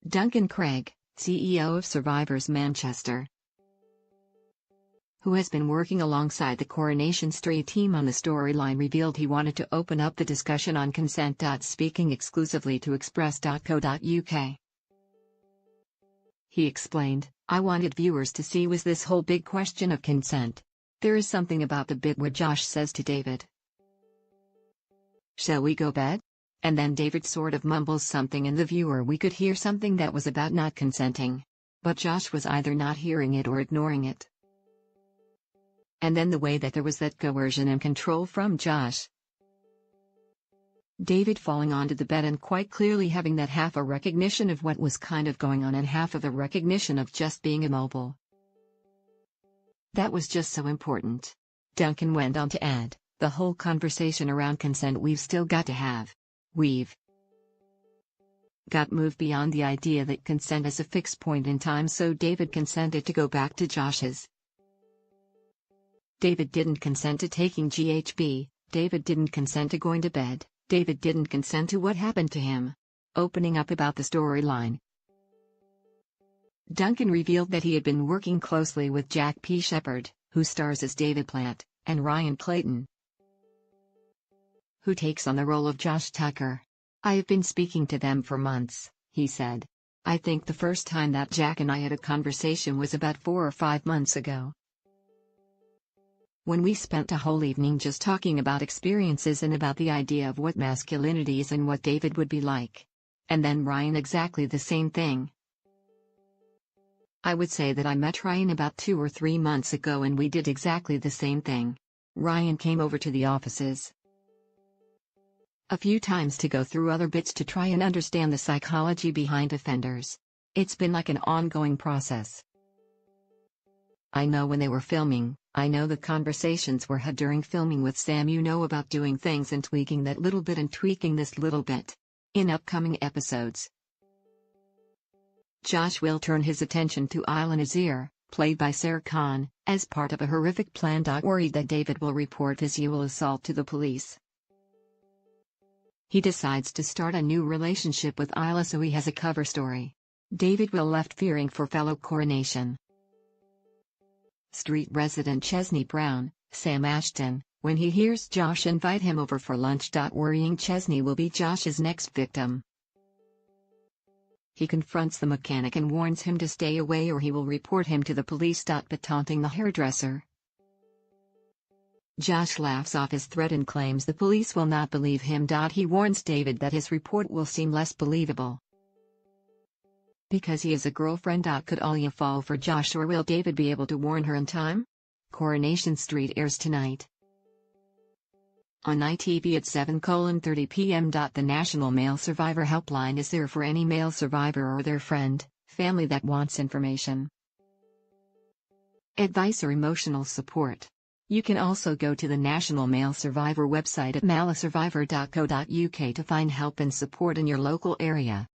Duncan Craig, CEO of Survivors Manchester, who has been working alongside the Coronation Street team on the storyline, revealed he wanted to open up the discussion on consent.Speaking exclusively to express.co.uk. He explained, "I wanted viewers to see was this whole big question of consent. There is something about the bit where Josh says to David, 'Shall we go bed?' And then David sort of mumbles something and the viewer we could hear something that was about not consenting. But Josh was either not hearing it or ignoring it. And then the way that there was that coercion and control from Josh. David falling onto the bed and quite clearly having that half a recognition of what was kind of going on and half of the recognition of just being immobile. That was just so important." Duncan went on to add, "The whole conversation around consent we've still got to have. We've got moved beyond the idea that consent is a fixed point in time, so David consented to go back to Josh's. David didn't consent to taking GHB, David didn't consent to going to bed, David didn't consent to what happened to him." Opening up about the storyline, Duncan revealed that he had been working closely with Jack P. Shepherd, who stars as David Platt, and Ryan Clayton, who takes on the role of Josh Tucker. "I have been speaking to them for months," he said. "I think the first time that Jack and I had a conversation was about 4 or 5 months ago, when we spent a whole evening just talking about experiences and about the idea of what masculinity is and what David would be like." And then Ryan, exactly the same thing. "I would say that I met Ryan about 2 or 3 months ago and we did exactly the same thing. Ryan came over to the offices a few times to go through other bits to try and understand the psychology behind offenders. It's been like an ongoing process. I know when they were filming, I know the conversations were had during filming with Sam, about doing things and tweaking that little bit and tweaking this little bit. In upcoming episodes, Josh will turn his attention to Ayla Nazir, played by Sarah Khan, as part of a horrific plan. Worried that David will report his sexual assault to the police, he decides to start a new relationship with Ayla, so he has a cover story. David will left fearing for fellow Coronation Street resident Chesney Brown, Sam Ashton, when he hears Josh invite him over for lunch. Worrying Chesney will be Josh's next victim. He confronts the mechanic and warns him to stay away or he will report him to the police. But taunting the hairdresser, Josh laughs off his threat and claims the police will not believe him. He warns David that his report will seem less believable because he has a girlfriend. Could Ayla fall for Josh, or will David be able to warn her in time? Coronation Street airs tonight on ITV at 7:30 p.m. The National Male Survivor Helpline is there for any male survivor or their friend, family that wants information, advice or emotional support. You can also go to the National Male Survivor website at malasurvivor.co.uk to find help and support in your local area.